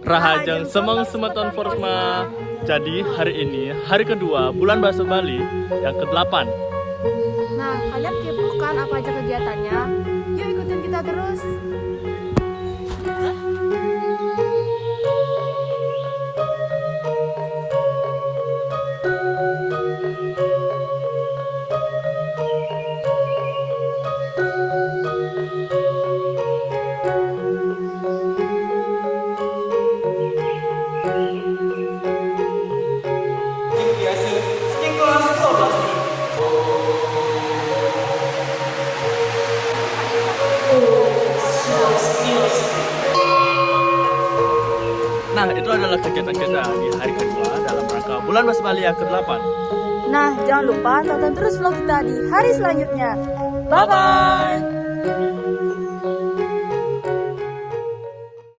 Rahajeng semang semeton Forsma. Jadi hari ini hari kedua bulan Bahasa Bali yang ke-8. Nah, kalian kepo kan apa aja kegiatannya? Yuk ikutin kita terus. Nah, itu adalah kegiatan kita di hari kedua dalam rangka bulan Bahasa Bali yang ke-8. Nah, jangan lupa tonton terus vlog kita di hari selanjutnya. Bye-bye!